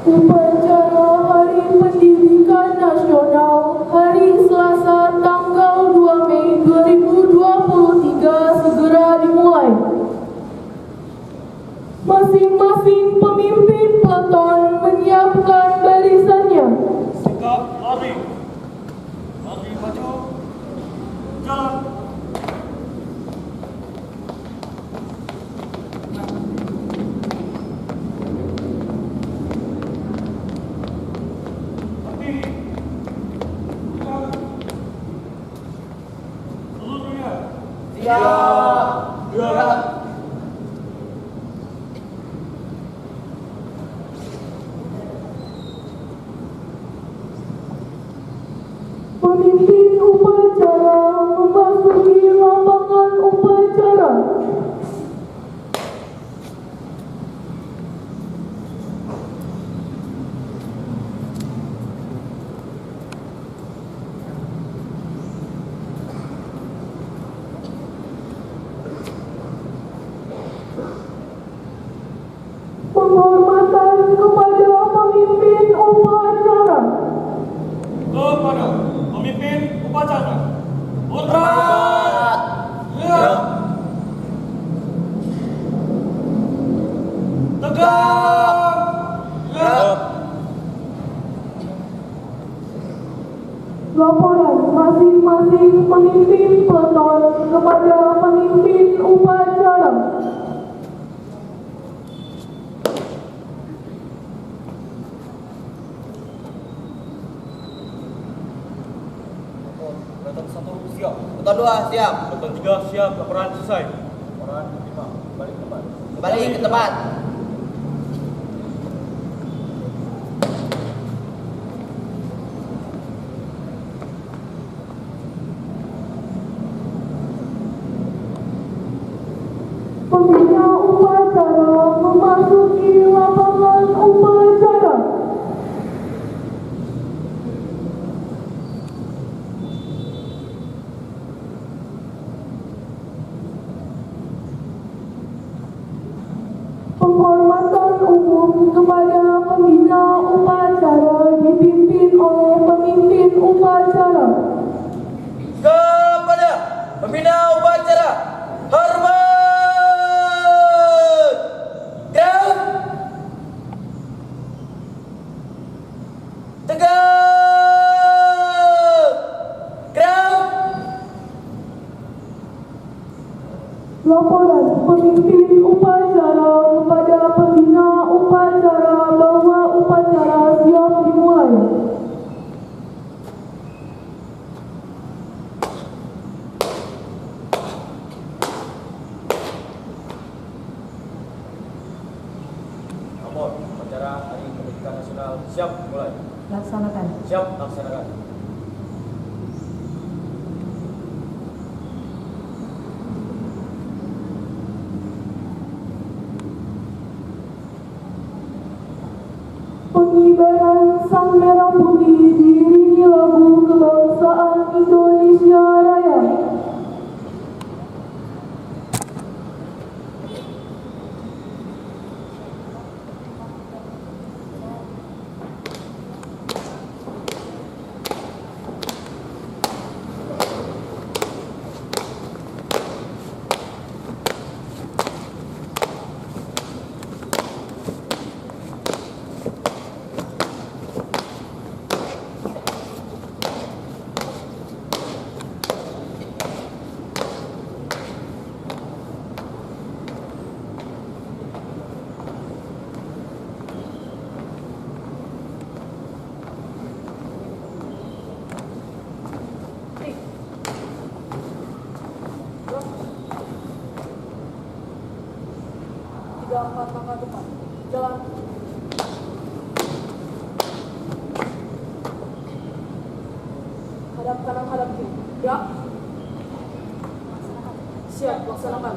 Upacara Hari Pendidikan Nasional hari Selasa tanggal 2 Mei 2023 segera dimulai. Masing-masing pemimpin peleton menyiapkan barisannya. Sikap lari. Lari maju. Jalan. Siap. Gerak. Pemimpin upacara memasuki lapangan upacara. Penghormatan kepada pemimpin upacara. Kepada pemimpin upacara. Hormat. Ya. Tegak. Ya. Laporan masing-masing pemimpin peleton kepada pemimpin upacara. Beton 1 siap. Beton 2 siap. Beton 3 siap. Laporan selesai. Laporan 5 balik ke tempat. Kembali ke tempat. Pembina upacara memasuki lapangan upacara. Penghormatan umum kepada pembina upacara dipimpin oleh pemimpin upacara. Kepada pembina upacara. Hormat. Gerak. Tegak. Gerak. Laporan pemimpin upacara kepada pembina upacara bahwa upacara siap dimulai. Lapor. Upacara Hari Pendidikan Nasional siap mulai. Laksanakan. Siap laksanakan. Pengibaran Sang Merah Putih diiringi lagu kebangsaan Indonesia Raya. Tiga empat langkah depan. Jalan. Hadap kanan, hadap kiri. Gerak. Siap, laksanakan.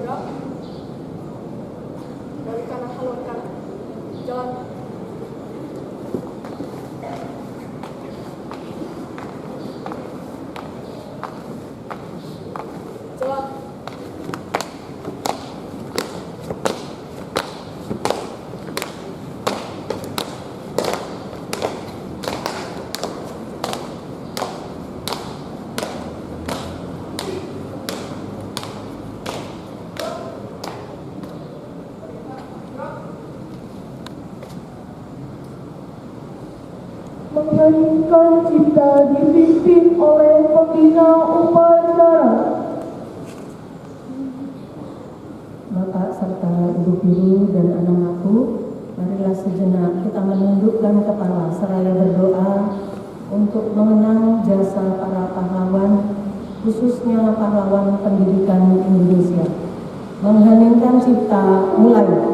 Gerak. Dari kanan haluan kanan. Jalan. Jalan. Mengheningkan cipta dipimpin oleh pembina upacara. Bapak serta Ibu Guru dan anak-anakku, marilah sejenak kita menundukkan kepala seraya berdoa untuk mengenang jasa para pahlawan, khususnya pahlawan pendidikan Indonesia. Mengheningkan cipta mulai.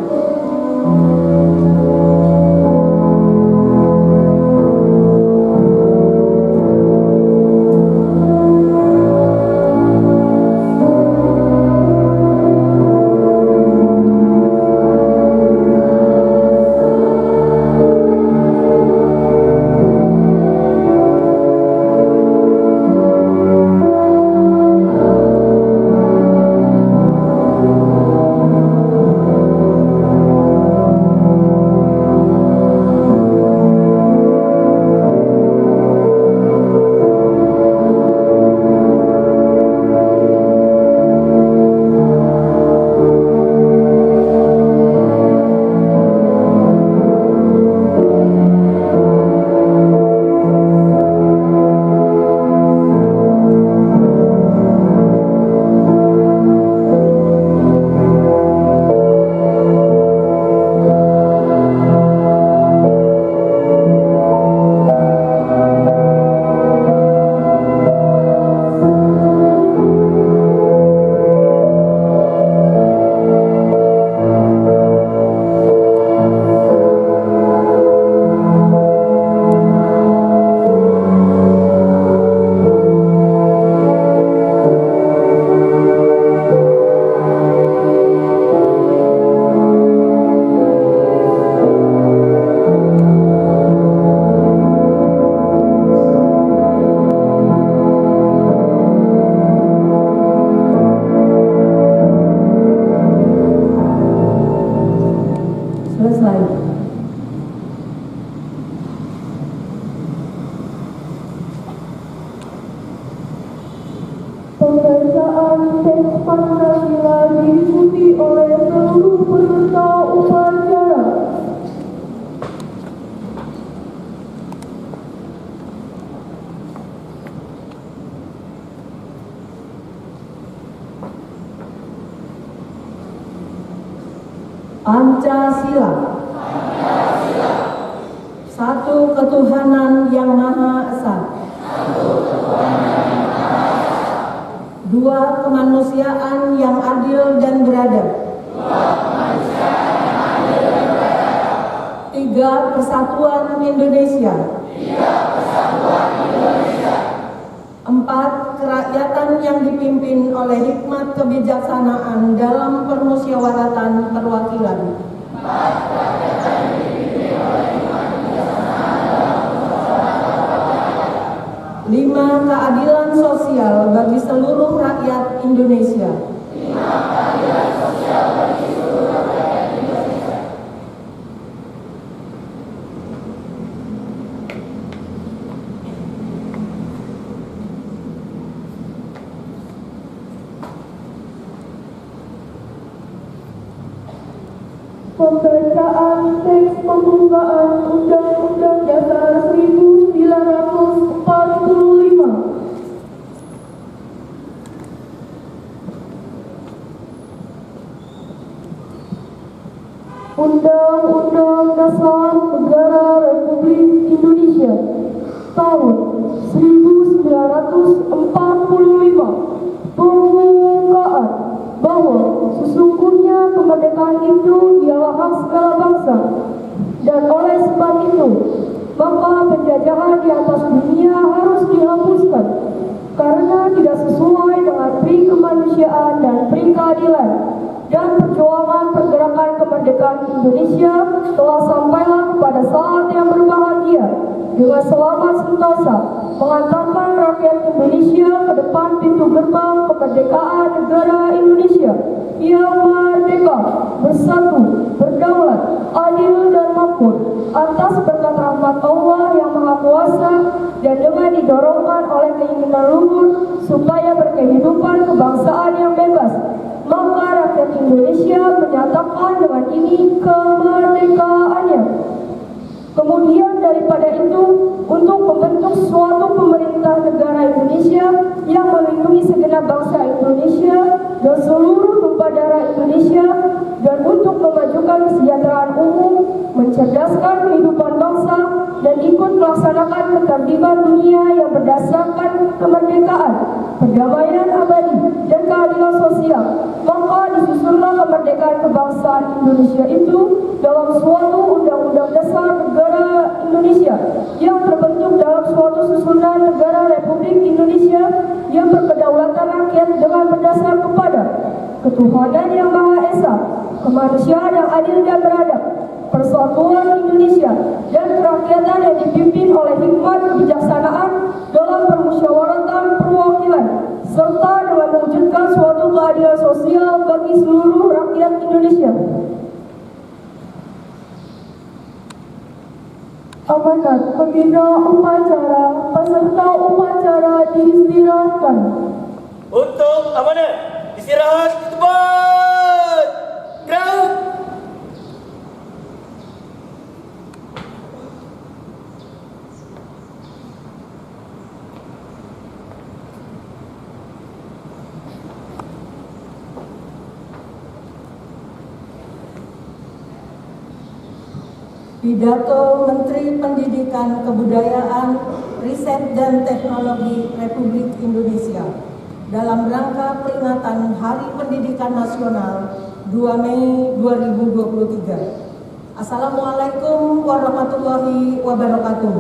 Selesai. Pembacaan teks Pancasila diikuti oleh seluruh peserta upacara. Pancasila. Satu ketuhanan yang Maha Esa. Dua kemanusiaan yang adil dan beradab. Tiga persatuan Indonesia. Empat kerakyatan yang dipimpin oleh hikmat kebijaksanaan dalam permusyawaratan perwakilan. Lima, keadilan sosial bagi seluruh rakyat Indonesia. Pembacaan teks pembukaan Undang-Undang Dasar 1945. Undang-Undang Dasar Negara Republik Indonesia tahun 1945 pembukaan bahwa sesungguhnya kemerdekaan itu ialah hak segala bangsa, dan oleh sebab itu maka penjajahan di atas dunia harus dihapuskan karena tidak sesuai dengan pri kemanusiaan dan pri keadilan dan perjuangan pergerakan kemerdekaan Indonesia telah sampailah kepada saat yang berbahagia dengan selamat sentosa mengantarkan rakyat Indonesia ke depan pintu gerbang kemerdekaan negara Indonesia yang merdeka, bersatu, berdaulat, adil dan makmur atas berkat rahmat Allah yang Maha Kuasa dan dengan didorongkan oleh keinginan luhur supaya berkehidupan kebangsaan yang bebas. Maka rakyat Indonesia menyatakan dengan ini kemerdekaannya. Kemudian daripada itu, untuk membentuk suatu pemerintah negara Indonesia yang melindungi segenap bangsa Indonesia dan seluruh tumpah darah Indonesia, dan untuk memajukan kesejahteraan umum, mencerdaskan kehidupan bangsa, dan ikut melaksanakan ketertiban dunia yang berdasarkan kemerdekaan, perdamaian abadi, dan keadilan sosial. Maka disusunlah kemerdekaan kebangsaan Indonesia itu dalam suatu undang-undang dasar negara Indonesia yang terbentuk dalam suatu susunan negara Republik Indonesia yang berkedaulatan rakyat dengan berdasar kepada ketuhanan yang Maha Esa, kemanusiaan yang adil dan beradab, persatuan Indonesia, dan kerakyatan yang dipimpin oleh hikmat kebijaksanaan dalam permusyawaratan perwakilan, serta dengan mewujudkan suatu keadilan sosial bagi seluruh rakyat Indonesia. Amanat pembina upacara, peserta upacara diistirahatkan. Untuk amanat, istirahat di tempat. Gerak. Pidato Menteri Pendidikan, Kebudayaan, Riset dan Teknologi Republik Indonesia dalam rangka peringatan Hari Pendidikan Nasional 2 Mei 2023. Assalamualaikum warahmatullahi wabarakatuh.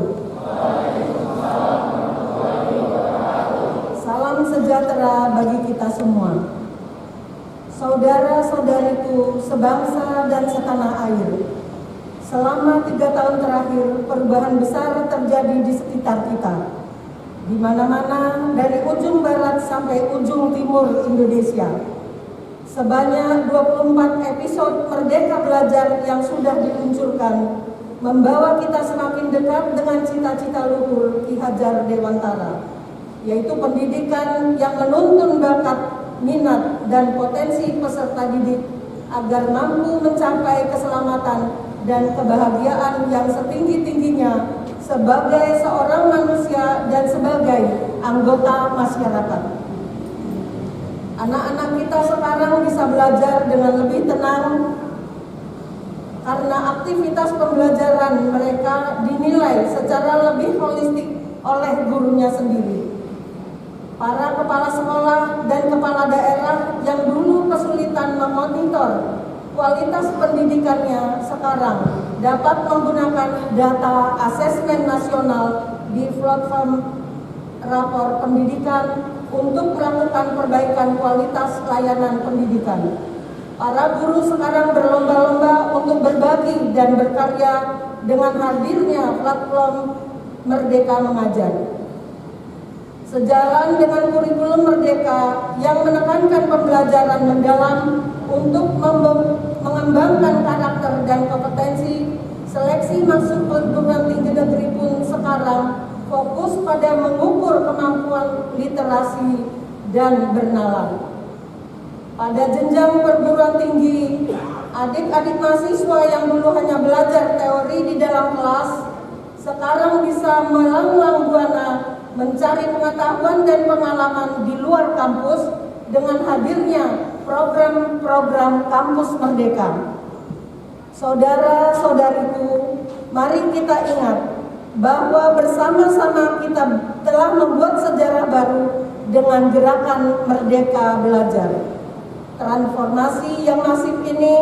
Salam sejahtera bagi kita semua. Saudara-saudariku sebangsa dan setanah air, selama 3 tahun terakhir, perubahan besar terjadi di sekitar kita. Di mana-mana, dari ujung barat sampai ujung timur Indonesia. Sebanyak 24 episode Merdeka Belajar yang sudah diluncurkan, membawa kita semakin dekat dengan cita-cita luhur Ki Hajar Dewantara, yaitu pendidikan yang menuntun bakat, minat, dan potensi peserta didik agar mampu mencapai keselamatan dan kebahagiaan yang setinggi-tingginya sebagai seorang manusia dan sebagai anggota masyarakat. Anak-anak kita sekarang bisa belajar dengan lebih tenang karena aktivitas pembelajaran mereka dinilai secara lebih holistik oleh gurunya sendiri. Para kepala sekolah dan kepala daerah yang dulu kesulitan memonitor kualitas pendidikannya sekarang dapat menggunakan data asesmen nasional di platform rapor pendidikan untuk melakukan perbaikan kualitas layanan pendidikan. Para guru sekarang berlomba-lomba untuk berbagi dan berkarya dengan hadirnya platform Merdeka Mengajar. Sejalan dengan kurikulum Merdeka yang menekankan pembelajaran mendalam untuk mengembangkan karakter dan kompetensi, seleksi masuk perguruan tinggi negeri pun sekarang fokus pada mengukur kemampuan literasi dan bernalar. Pada jenjang perguruan tinggi, adik-adik mahasiswa yang dulu hanya belajar teori di dalam kelas, sekarang bisa melanglang buana mencari pengetahuan dan pengalaman di luar kampus dengan hadirnya program-program Kampus Merdeka. Saudara-saudariku, mari kita ingat bahwa bersama-sama kita telah membuat sejarah baru dengan gerakan Merdeka Belajar. Transformasi yang masif ini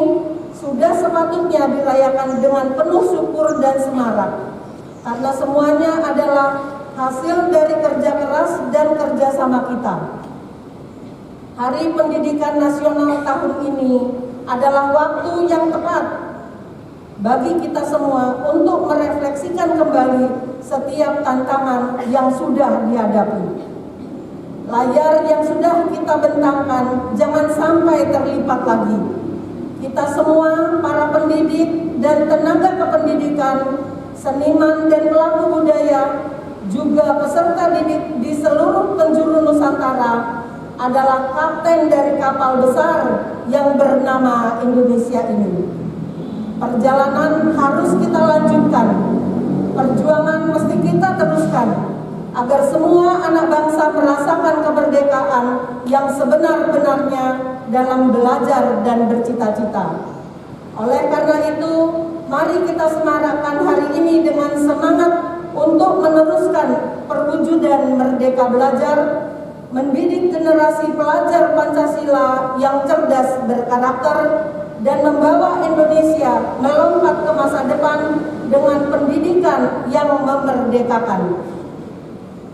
sudah sepatutnya dirayakan dengan penuh syukur dan semarak, karena semuanya adalah hasil dari kerja keras dan kerjasama kita. Hari Pendidikan Nasional tahun ini adalah waktu yang tepat bagi kita semua untuk merefleksikan kembali setiap tantangan yang sudah dihadapi. Layar yang sudah kita bentangkan jangan sampai terlipat lagi. Kita semua, para pendidik dan tenaga kependidikan, seniman dan pelaku budaya, juga peserta didik di seluruh penjuru Nusantara adalah kapten dari kapal besar yang bernama Indonesia ini. Perjalanan harus kita lanjutkan, perjuangan mesti kita teruskan, agar semua anak bangsa merasakan kemerdekaan yang sebenar-benarnya dalam belajar dan bercita-cita. Oleh karena itu, mari kita semarakkan hari ini dengan semangat untuk meneruskan perwujudan Merdeka Belajar, mendidik generasi pelajar Pancasila yang cerdas berkarakter, dan membawa Indonesia melompat ke masa depan dengan pendidikan yang memerdekakan.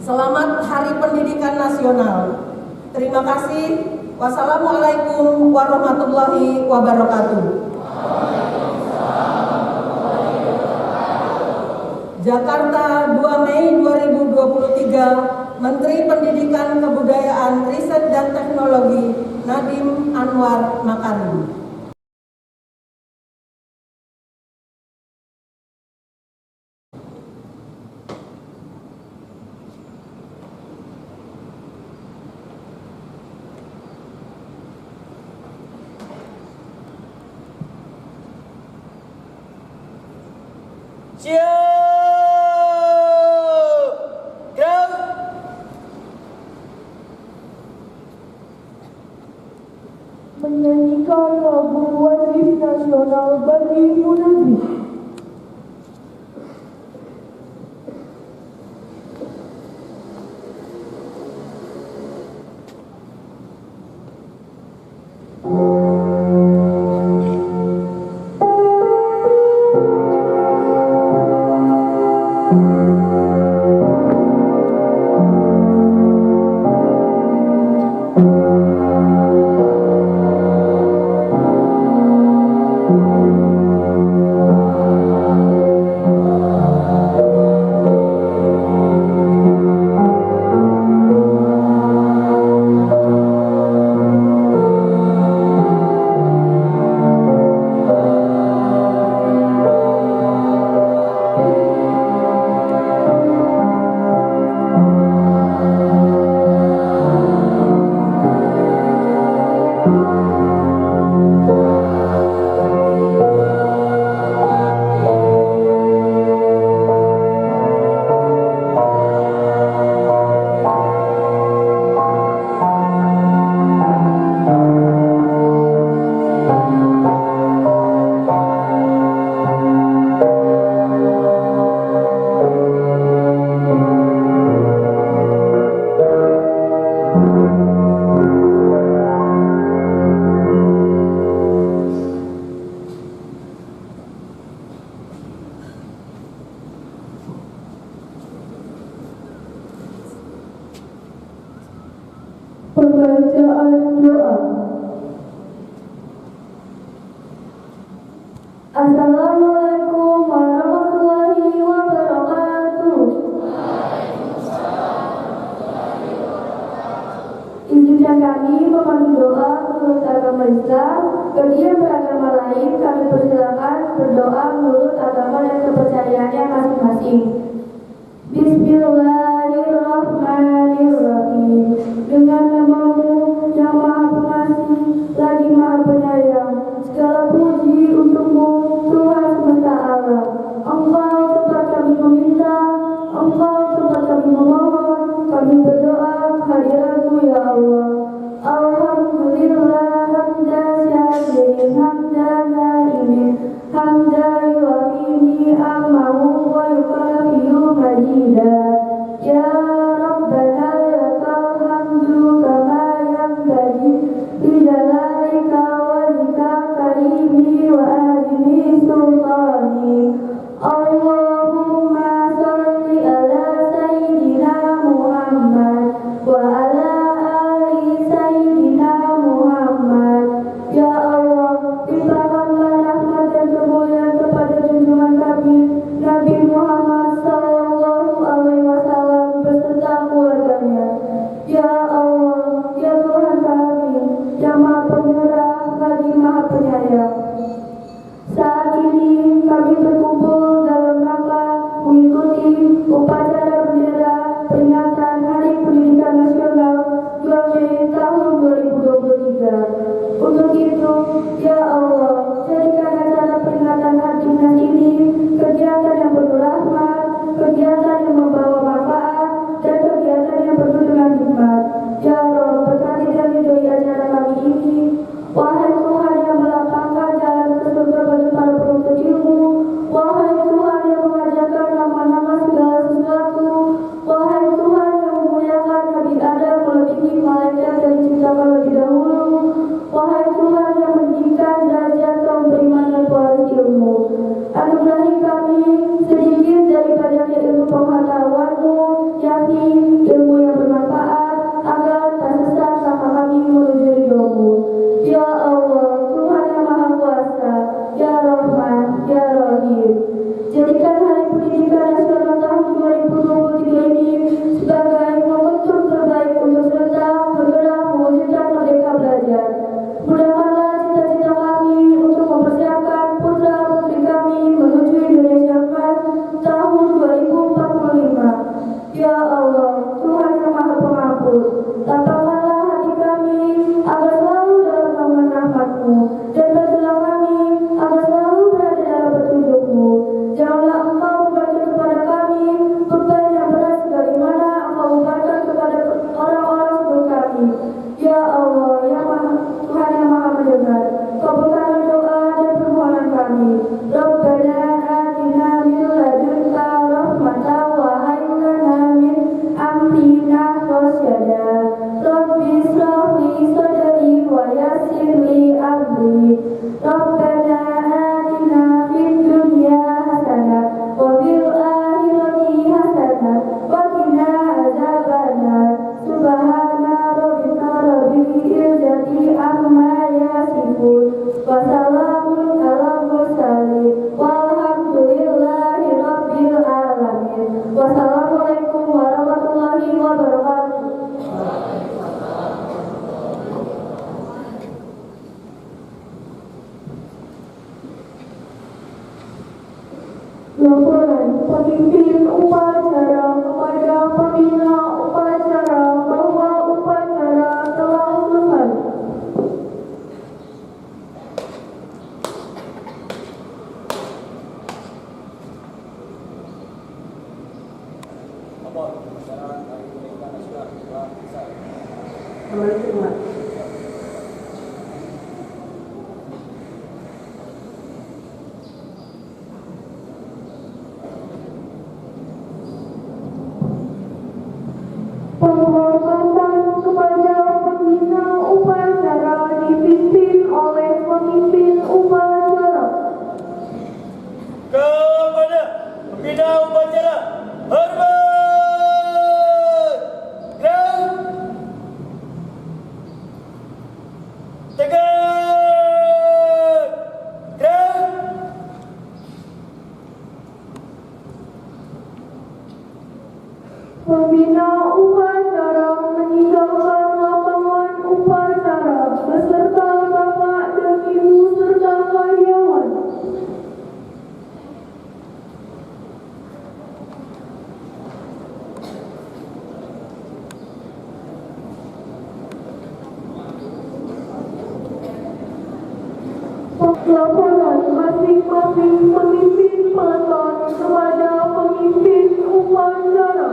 Selamat Hari Pendidikan Nasional. Terima kasih. Wassalamualaikum warahmatullahi wabarakatuh. Jakarta, 2 Mei 2023, Menteri Pendidikan, Kebudayaan, Riset dan Teknologi Nadiem Anwar Makarim. Siap! Gerak! Menyanyikan lagu wajib nasional bagi Munagri. Pembacaan doa. Assalamualaikum warahmatullahi wabarakatuh. Izinkan kami memandu doa menurut agama Islam. Bagi yang beragama lain, kami persilakan berdoa menurut agama dan kepercayaannya masing-masing. Bismillahirrahmanirrahim. Dengan nama-Mu yang Maha Pengasih lagi Maha Penyayang, segala puji untukmu Tuhan semesta alam. Engkau tempat kami meminta, Engkau tempat kami memohon, kami berdoa kehadiran-Mu ya Allah. Alhamdulillah hamdan syakirin hamdan naimin hamdan yuafi ni'amahu wa yukafi Wassalamun ala mursalin. Walhamdulillahi rabbil alamin. Wassalamualaikum warahmatullahi wabarakatuh. Laporan pemimpin upacara kepada pembina upacara bahwa upacara telah selesai. Lapor upacara Hari Kemerdekaan Nasional telah selesai. Kembali ke rumah. Penghormatan kepada pembina upacara dipimpin oleh pemimpin upacara. Kepada pembina upacara, hormat. Gerak. Tegak. Gerak. Pembina upacara meninggalkan lapangan upacara beserta bapak dan ibu serta karyawan. Laporan masing-masing pemimpin peleton kepada pemimpin upacara.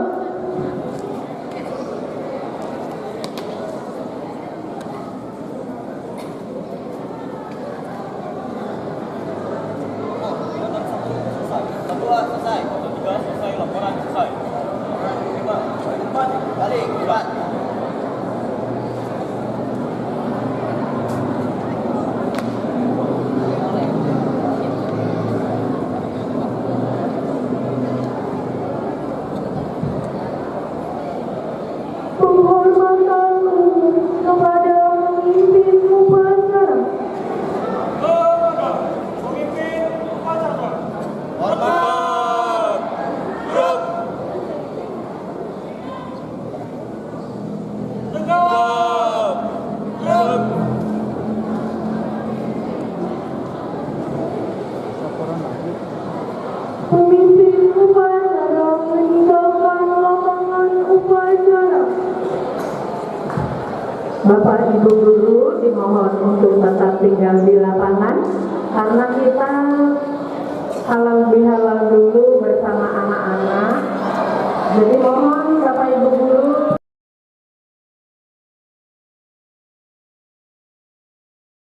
Satu selesai, satu tiga selesai, laporan selesai. Lima, empat, balik, empat. Penghormatan umum kepada pemimpin upacara. Pemimpin upacara. Hormat. Gerak. Tegak. Gerak. Pemimpin upacara meninggalkan lapangan upacara. Bapak Ibu Guru dimohon untuk tetap tinggal di lapangan karena kita halal bihalal dulu bersama anak-anak. Jadi